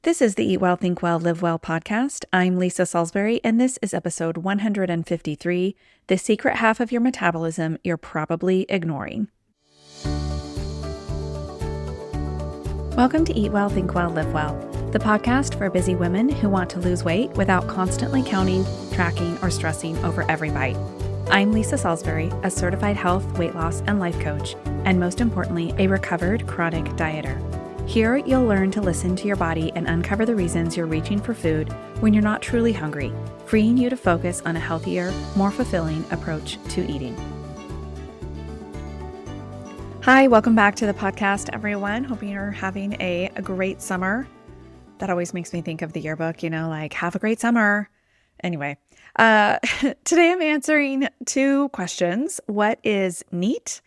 This is the Eat Well, Think Well, Live Well podcast. I'm Lisa Salisbury, and this is episode 153, The Secret Half of Your Metabolism You're Probably Ignoring. Welcome to Eat Well, Think Well, Live Well, the podcast for busy women who want to lose weight without constantly counting, tracking, or stressing over every bite. I'm Lisa Salisbury, a certified health, weight loss, and life coach, and most importantly, a recovered chronic dieter. Here, you'll learn to listen to your body and uncover the reasons you're reaching for food when you're not truly hungry, freeing you to focus on a healthier, more fulfilling approach to eating. Hi, welcome back to the podcast, everyone. Hoping you're having a great summer. That always makes me think of the yearbook, like have a great summer. Anyway, today I'm answering two questions. What is NEAT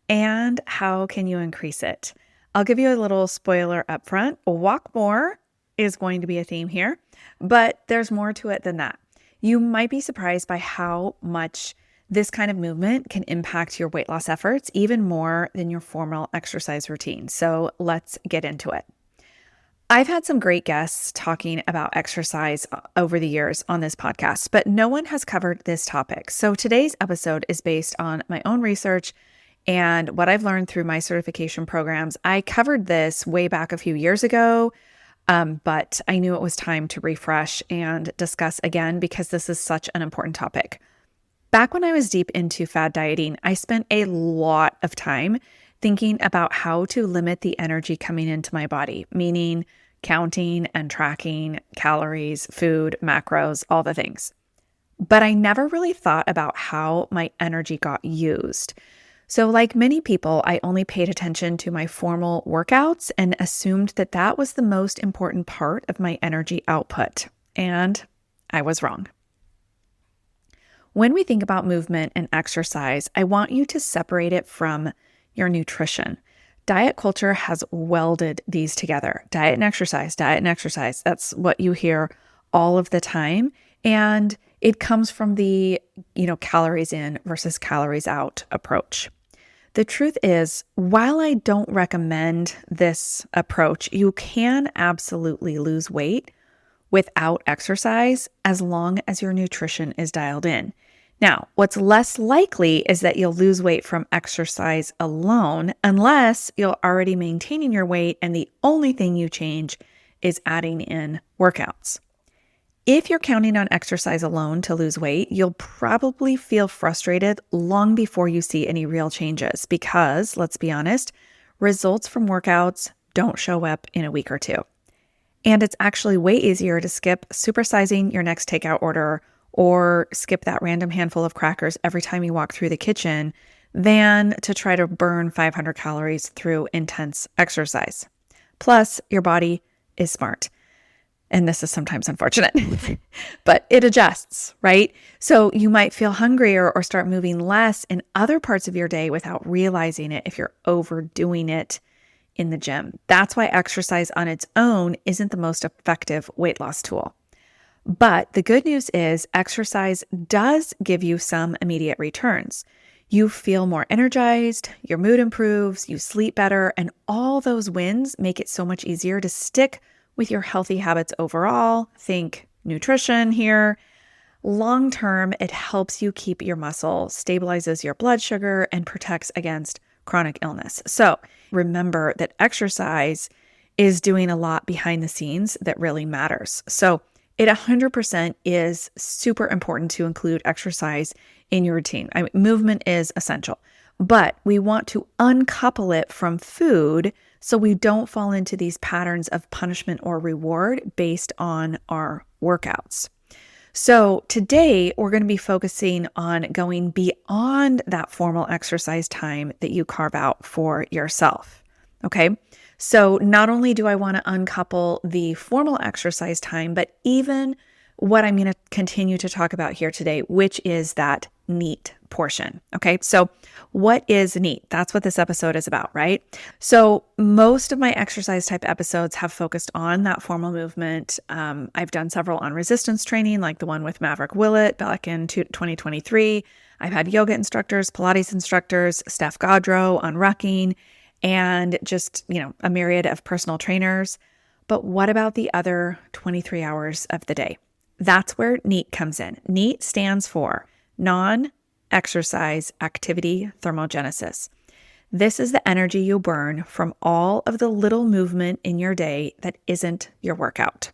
and how can you increase it? I'll give you a little spoiler up front. Walk more is going to be a theme here, but there's more to it than that. You might be surprised by how much this kind of movement can impact your weight loss efforts, even more than your formal exercise routine. So let's get into it. I've had some great guests talking about exercise over the years on this podcast, but no one has covered this topic. So today's episode is based on my own research and what I've learned through my certification programs. I covered this way back a few years ago, but I knew it was time to refresh and discuss again because this is such an important topic. Back when I was deep into fad dieting, I spent a lot of time thinking about how to limit the energy coming into my body, meaning counting and tracking calories, food, macros, all the things. But I never really thought about how my energy got used. So like many people, I only paid attention to my formal workouts and assumed that that was the most important part of my energy output. And I was wrong. When we think about movement and exercise, I want you to separate it from your nutrition. Diet culture has welded these together. Diet and exercise, diet and exercise. That's what you hear all of the time. And it comes from the, calories in versus calories out approach. The truth is, while I don't recommend this approach, you can absolutely lose weight without exercise as long as your nutrition is dialed in. Now, what's less likely is that you'll lose weight from exercise alone unless you're already maintaining your weight and the only thing you change is adding in workouts. If you're counting on exercise alone to lose weight, you'll probably feel frustrated long before you see any real changes because, let's be honest, results from workouts don't show up in a week or two. And it's actually way easier to skip supersizing your next takeout order or skip that random handful of crackers every time you walk through the kitchen than to try to burn 500 calories through intense exercise. Plus, your body is smart. And this is sometimes unfortunate, but it adjusts, right? So you might feel hungrier or start moving less in other parts of your day without realizing it if you're overdoing it in the gym. That's why exercise on its own isn't the most effective weight loss tool. But the good news is exercise does give you some immediate returns. You feel more energized, your mood improves, you sleep better, and all those wins make it so much easier to stick with your healthy habits overall. Think nutrition here. Long term, it helps you keep your muscle, stabilizes your blood sugar, and protects against chronic illness. So remember that exercise is doing a lot behind the scenes that really matters. So it 100% is super important to include exercise in your routine. Movement is essential, but we want to uncouple it from food so we don't fall into these patterns of punishment or reward based on our workouts. So today we're going to be focusing on going beyond that formal exercise time that you carve out for yourself. Okay. So not only do I want to uncouple the formal exercise time, but even what I'm going to continue to talk about here today, which is that NEAT portion. Okay. So what is NEAT? That's what this episode is about, right? So most of my exercise type episodes have focused on that formal movement. I've done several on resistance training, like the one with Maverick Willett back in 2023. I've had yoga instructors, Pilates instructors, Steph Godreau on rucking, and just, a myriad of personal trainers. But what about the other 23 hours of the day? That's where NEAT comes in. NEAT stands for non-exercise activity thermogenesis. This is the energy you burn from all of the little movement in your day that isn't your workout.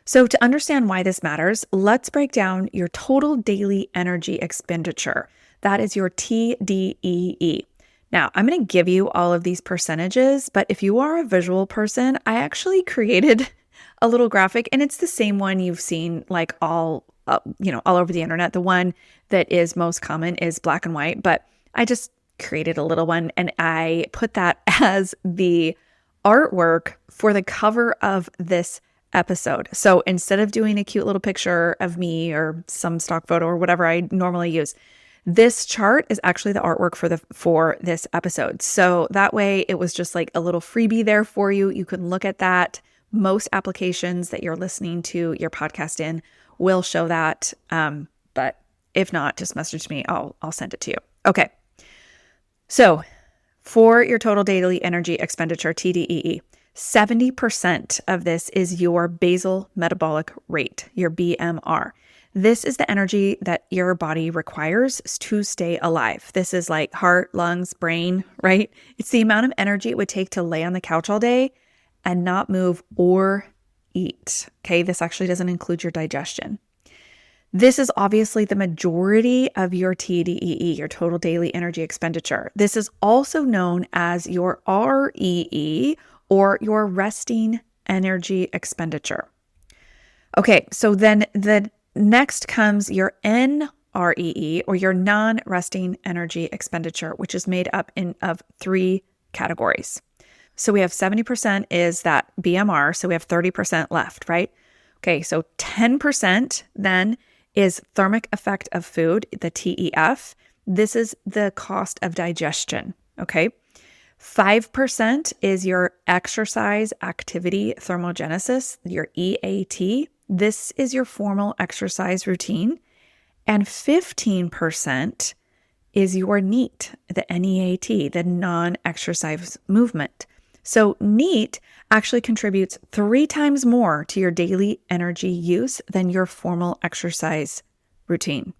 So to understand why this matters, let's break down your total daily energy expenditure. That is your TDEE. Now, I'm going to give you all of these percentages, but if you are a visual person, I actually created a little graphic, and it's the same one you've seen like all over the internet. The one that is most common is black and white, but I just created a little one and I put that as the artwork for the cover of this episode. So instead of doing a cute little picture of me or some stock photo or whatever I normally use, this chart is actually the artwork for this episode. So that way it was just like a little freebie there for you. You can look at that. Most applications that you're listening to your podcast in will show that. But if not, just message me. I'll send it to you. Okay. So for your total daily energy expenditure, TDEE, 70% of this is your basal metabolic rate, your BMR. This is the energy that your body requires to stay alive. This is like heart, lungs, brain, right? It's the amount of energy it would take to lay on the couch all day and not move or eat. Okay, this actually doesn't include your digestion. This is obviously the majority of your TDEE, your total daily energy expenditure. This is also known as your REE, or your resting energy expenditure. Okay, so then the next comes your NREE, or your non-resting energy expenditure, which is made up of 3 categories. So we have 70% is that BMR, so we have 30% left, right? Okay, so 10% then is thermic effect of food, the TEF. This is the cost of digestion, okay? 5% is your exercise activity thermogenesis, your EAT. This is your formal exercise routine. And 15% is your NEAT, the NEAT, the non-exercise movement. So NEAT actually contributes 3 times more to your daily energy use than your formal exercise routine.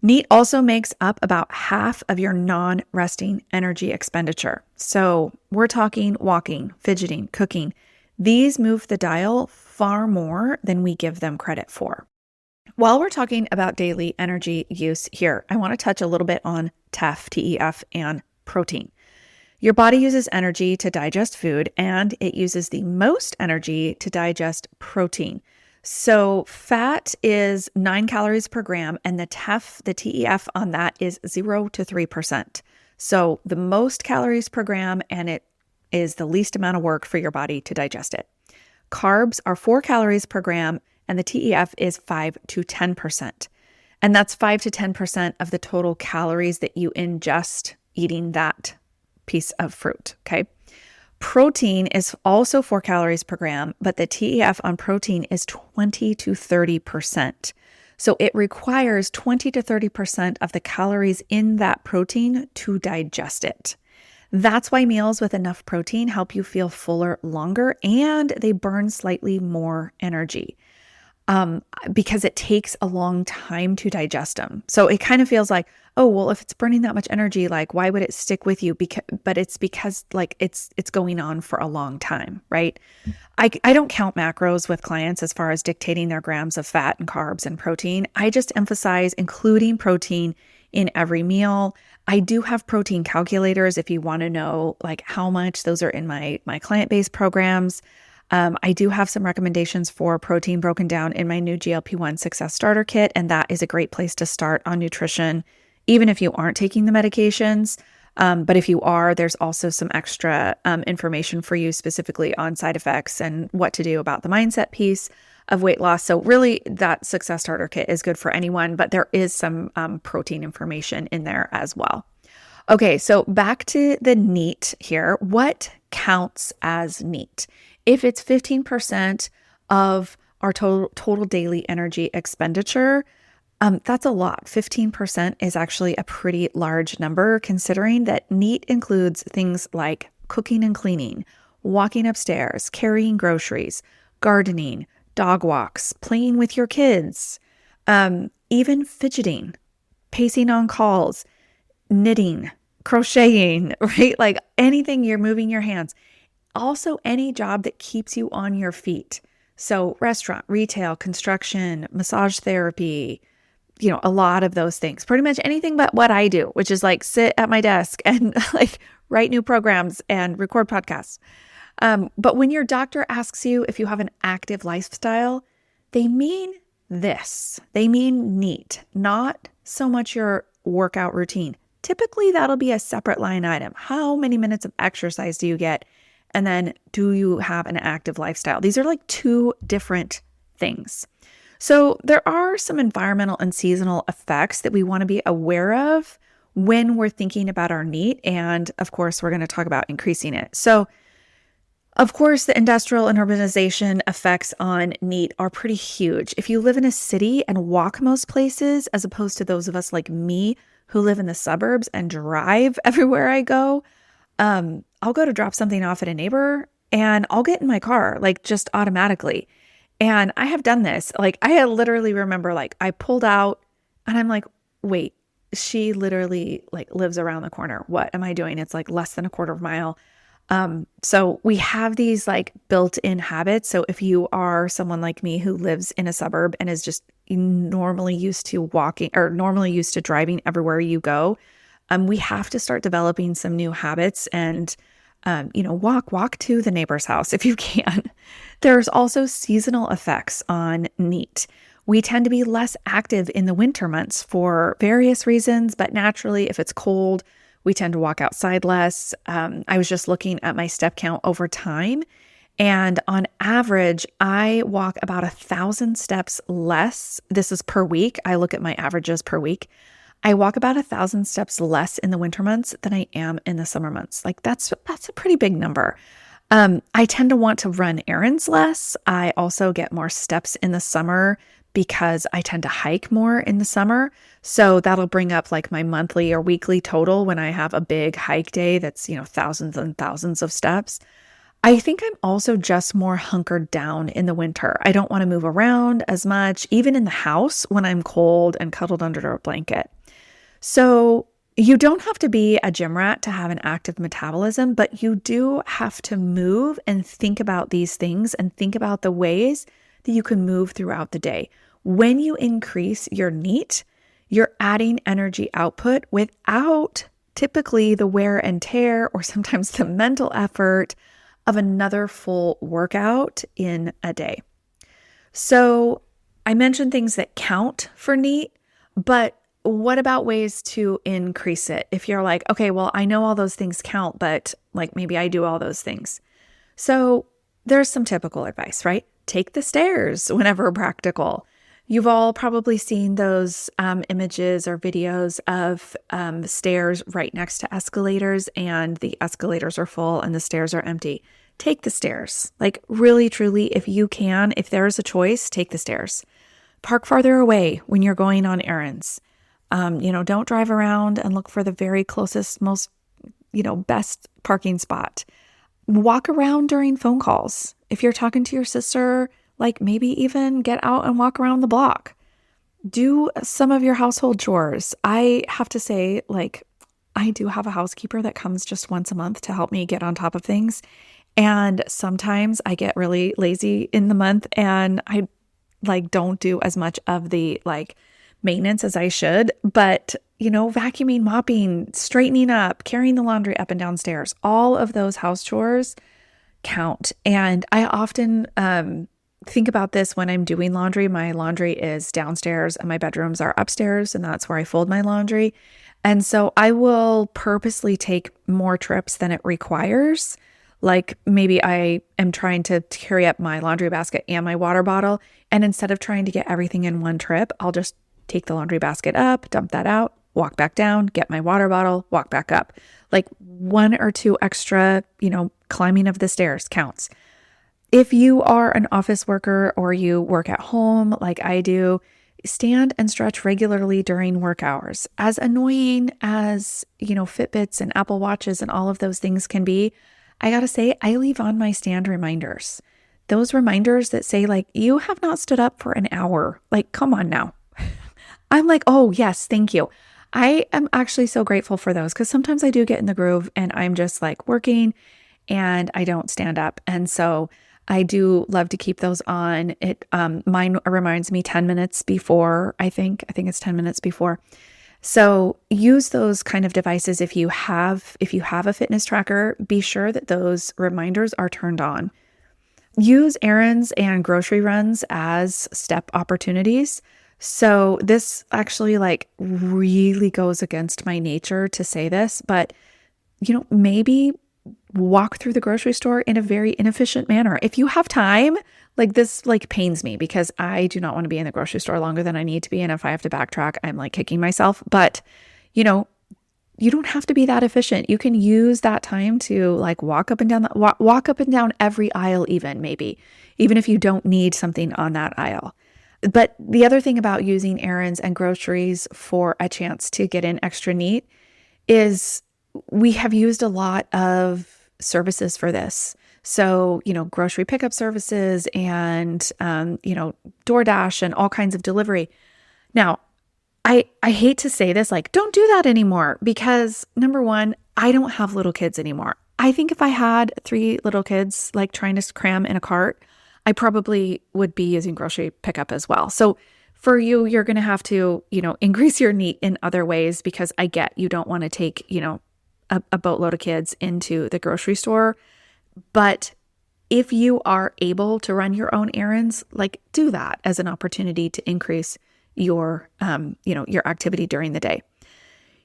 NEAT also makes up about half of your non-resting energy expenditure. So we're talking walking, fidgeting, cooking. These move the dial far more than we give them credit for. While we're talking about daily energy use here, I want to touch a little bit on TEF, and protein. Your body uses energy to digest food, and it uses the most energy to digest protein. So fat is 9 calories per gram, and the TEF on that is 0 to 3%. So the most calories per gram, and it is the least amount of work for your body to digest it. Carbs are 4 calories per gram, and the TEF is 5 to 10%. And that's 5 to 10% of the total calories that you ingest eating that piece of fruit, okay? Protein is also 4 calories per gram, but the TEF on protein is 20 to 30%. So it requires 20 to 30% of the calories in that protein to digest it. That's why meals with enough protein help you feel fuller longer, and they burn slightly more energy because it takes a long time to digest them. So it kind of feels like, oh, well, if it's burning that much energy, like why would it stick with you? But it's because like it's going on for a long time, right? I don't count macros with clients as far as dictating their grams of fat and carbs and protein. I just emphasize including protein in every meal. I do have protein calculators if you want to know like how much. Those are in my client-based programs. I do have some recommendations for protein broken down in my new GLP-1 Success Starter Kit, and that is a great place to start on nutrition, even if you aren't taking the medications. But if you are, there's also some extra information for you specifically on side effects and what to do about the mindset piece of weight loss. So really that Success Starter Kit is good for anyone, but there is some protein information in there as well. Okay, so back to the NEAT here. What counts as NEAT? If it's 15% of our total daily energy expenditure, that's a lot. 15% is actually a pretty large number, considering that NEAT includes things like cooking and cleaning, walking upstairs, carrying groceries, gardening, dog walks, playing with your kids, even fidgeting, pacing on calls, knitting, crocheting, right? Like anything, you're moving your hands. Also, any job that keeps you on your feet. So restaurant, retail, construction, massage therapy, a lot of those things, pretty much anything but what I do, which is like sit at my desk and like write new programs and record podcasts. But when your doctor asks you if you have an active lifestyle, they mean this. They mean NEAT, not so much your workout routine. Typically, that'll be a separate line item. How many minutes of exercise do you get? And then do you have an active lifestyle? These are like two different things. So there are some environmental and seasonal effects that we want to be aware of when we're thinking about our NEAT. And of course, we're going to talk about increasing it. So of course, the industrial and urbanization effects on NEAT are pretty huge. If you live in a city and walk most places, as opposed to those of us like me who live in the suburbs and drive everywhere I go, I'll go to drop something off at a neighbor and I'll get in my car, like just automatically. And I have done this. Like I literally remember like I pulled out and I'm like, wait, she literally like lives around the corner. What am I doing? It's like less than a quarter of a mile. So we have these like built-in habits. So if you are someone like me who lives in a suburb and is just normally used to walking or normally used to driving everywhere you go, we have to start developing some new habits and, walk to the neighbor's house if you can. There's also seasonal effects on NEAT. We tend to be less active in the winter months for various reasons, but naturally, if it's cold, we tend to walk outside less. I was just looking at my step count over time, and on average, I walk about 1,000 steps less. This is per week. I look at my averages per week. I walk about 1,000 steps less in the winter months than I am in the summer months. Like that's a pretty big number. I tend to want to run errands less. I also get more steps in the summer because I tend to hike more in the summer. So that'll bring up like my monthly or weekly total when I have a big hike day that's, thousands and thousands of steps. I think I'm also just more hunkered down in the winter. I don't want to move around as much, even in the house when I'm cold and cuddled under a blanket. So you don't have to be a gym rat to have an active metabolism, but you do have to move and think about these things and think about the ways that you can move throughout the day. When you increase your NEAT, you're adding energy output without typically the wear and tear or sometimes the mental effort of another full workout in a day. So I mentioned things that count for NEAT, but what about ways to increase it? If you're like, okay, well, I know all those things count, but like maybe I do all those things. So there's some typical advice, right? Take the stairs whenever practical. You've all probably seen those images or videos of stairs right next to escalators, and the escalators are full and the stairs are empty. Take the stairs. Like really, truly, if you can, if there is a choice, take the stairs. Park farther away when you're going on errands. Don't drive around and look for the very closest, most, best parking spot. Walk around during phone calls. If you're talking to your sister, like maybe even get out and walk around the block. Do some of your household chores. I have to say, like, I do have a housekeeper that comes just once a month to help me get on top of things. And sometimes I get really lazy in the month and I don't do as much of the maintenance as I should, but vacuuming, mopping, straightening up, carrying the laundry up and downstairs, all of those house chores count. And I often think about this when I'm doing laundry. My laundry is downstairs and my bedrooms are upstairs, and that's where I fold my laundry. And so I will purposely take more trips than it requires. Like maybe I am trying to carry up my laundry basket and my water bottle, and instead of trying to get everything in one trip, I'll just take the laundry basket up, dump that out, walk back down, get my water bottle, walk back up. Like 1 or 2 extra, climbing of the stairs counts. If you are an office worker or you work at home like I do, stand and stretch regularly during work hours. As annoying as, Fitbits and Apple Watches and all of those things can be, I gotta say, I leave on my stand reminders. Those reminders that say like, you have not stood up for an hour. Like, come on now. I'm like, oh yes, thank you. I am actually so grateful for those because sometimes I do get in the groove and I'm just like working and I don't stand up. And so I do love to keep those on. Mine reminds me 10 minutes before, I think it's 10 minutes before. So use those kind of devices if you have a fitness tracker, be sure that those reminders are turned on. Use errands and grocery runs as step opportunities. So this actually like really goes against my nature to say this, but maybe walk through the grocery store in a very inefficient manner. If you have time, like this like pains me because I do not want to be in the grocery store longer than I need to be. And if I have to backtrack, I'm like kicking myself. But, you don't have to be that efficient. You can use that time to like walk up and down every aisle, even if you don't need something on that aisle. But the other thing about using errands and groceries for a chance to get in extra neat is we have used a lot of services for this. So, grocery pickup services and, DoorDash and all kinds of delivery. Now, I hate to say this, like, don't do that anymore because number one, I don't have little kids anymore. I think if I had 3 little kids, like trying to cram in a cart, I probably would be using grocery pickup as well. So for you, you're going to have to, increase your neat in other ways because I get you don't want to take, a boatload of kids into the grocery store. But if you are able to run your own errands, like do that as an opportunity to increase your activity during the day.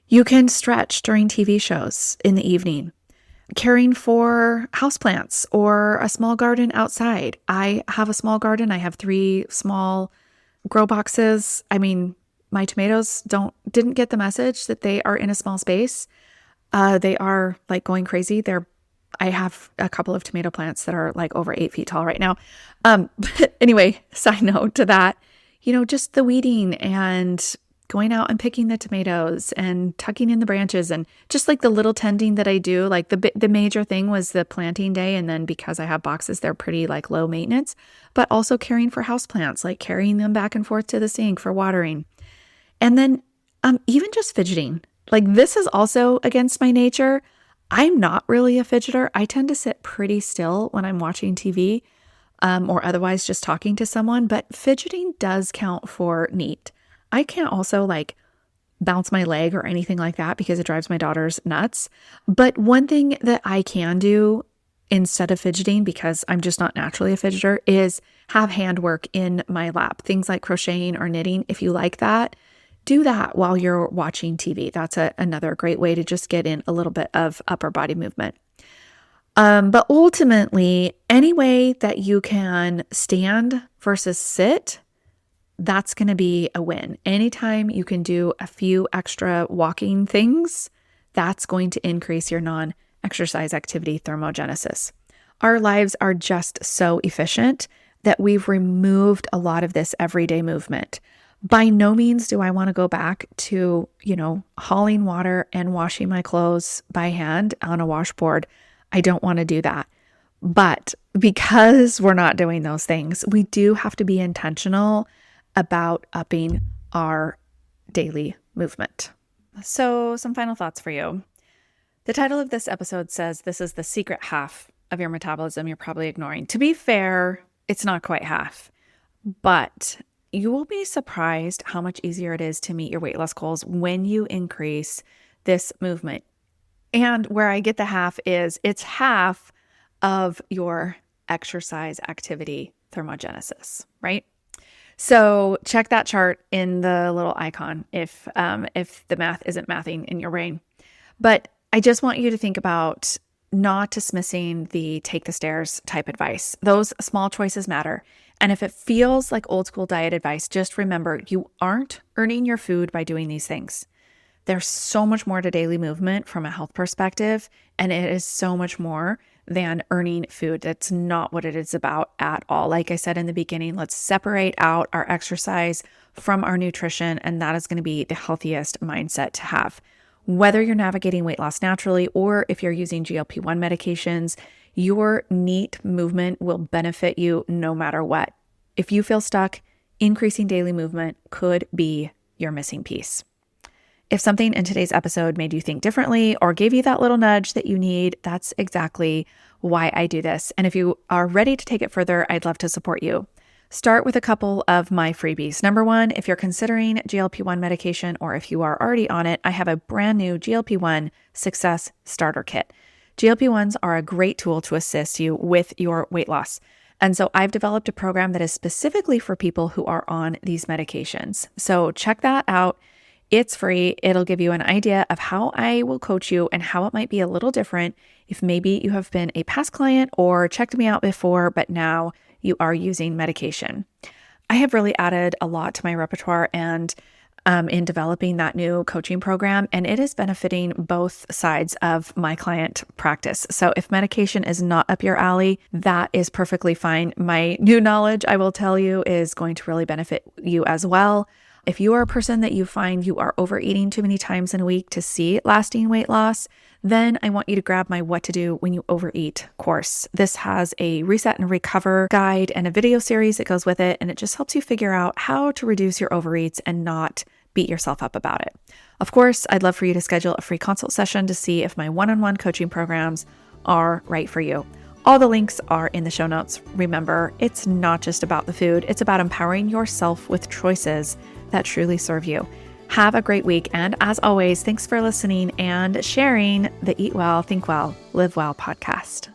You can stretch during TV shows in the evening, caring for houseplants or a small garden outside. I have a small garden. I have 3 small grow boxes. I mean, my tomatoes didn't get the message that they are in a small space. They are like going crazy. I have a couple of tomato plants that are like over 8 feet tall right now. But anyway, side note to that, just the weeding and going out and picking the tomatoes and tucking in the branches and just like the little tending that I do. Like the major thing was the planting day. And then because I have boxes, they're pretty like low maintenance, but also caring for houseplants, like carrying them back and forth to the sink for watering. And then even just fidgeting. Like this is also against my nature. I'm not really a fidgeter. I tend to sit pretty still when I'm watching TV or otherwise just talking to someone, but fidgeting does count for neat. I can't also like bounce my leg or anything like that because it drives my daughters nuts. But one thing that I can do instead of fidgeting, because I'm just not naturally a fidgeter, is have handwork in my lap. Things like crocheting or knitting. If you like that, do that while you're watching TV. That's another great way to just get in a little bit of upper body movement. But ultimately, any way that you can stand versus sit, that's going to be a win. Anytime you can do a few extra walking things, that's going to increase your non-exercise activity thermogenesis. Our lives are just so efficient that we've removed a lot of this everyday movement. By no means do I want to go back to, hauling water and washing my clothes by hand on a washboard. I don't want to do that. But because we're not doing those things, we do have to be intentional about upping our daily movement. So some final thoughts for you. The title of this episode says this is the secret half of your metabolism you're probably ignoring. To be fair, it's not quite half, but you will be surprised how much easier it is to meet your weight loss goals when you increase this movement. And where I get the half is it's half of your exercise activity thermogenesis, right? So check that chart in the little icon if the math isn't mathing in your brain. But I just want you to think about not dismissing the take the stairs type advice. Those small choices matter. And if it feels like old school diet advice, just remember you aren't earning your food by doing these things. There's so much more to daily movement from a health perspective, and it is so much more than earning food. That's not what it is about at all. Like I said in the beginning, let's separate out our exercise from our nutrition, and that is going to be the healthiest mindset to have. Whether you're navigating weight loss naturally or if you're using GLP-1 medications, your neat movement will benefit you no matter what. If you feel stuck, increasing daily movement could be your missing piece. If something in today's episode made you think differently or gave you that little nudge that you need, that's exactly why I do this. And if you are ready to take it further, I'd love to support you. Start with a couple of my freebies. Number one, if you're considering GLP-1 medication or if you are already on it, I have a brand new GLP-1 Success Starter Kit. GLP-1s are a great tool to assist you with your weight loss. And so I've developed a program that is specifically for people who are on these medications. So check that out. It's free. It'll give you an idea of how I will coach you and how it might be a little different if maybe you have been a past client or checked me out before, but now you are using medication. I have really added a lot to my repertoire and in developing that new coaching program, and it is benefiting both sides of my client practice. So if medication is not up your alley, that is perfectly fine. My new knowledge, I will tell you, is going to really benefit you as well. If you are a person that you find you are overeating too many times in a week to see lasting weight loss, then I want you to grab my What to Do When You Overeat course. This has a reset and recover guide and a video series that goes with it, and it just helps you figure out how to reduce your overeats and not beat yourself up about it. Of course, I'd love for you to schedule a free consult session to see if my one-on-one coaching programs are right for you. All the links are in the show notes. Remember, it's not just about the food, it's about empowering yourself with choices that truly serve you. Have a great week. And as always, thanks for listening and sharing the Eat Well, Think Well, Live Well podcast.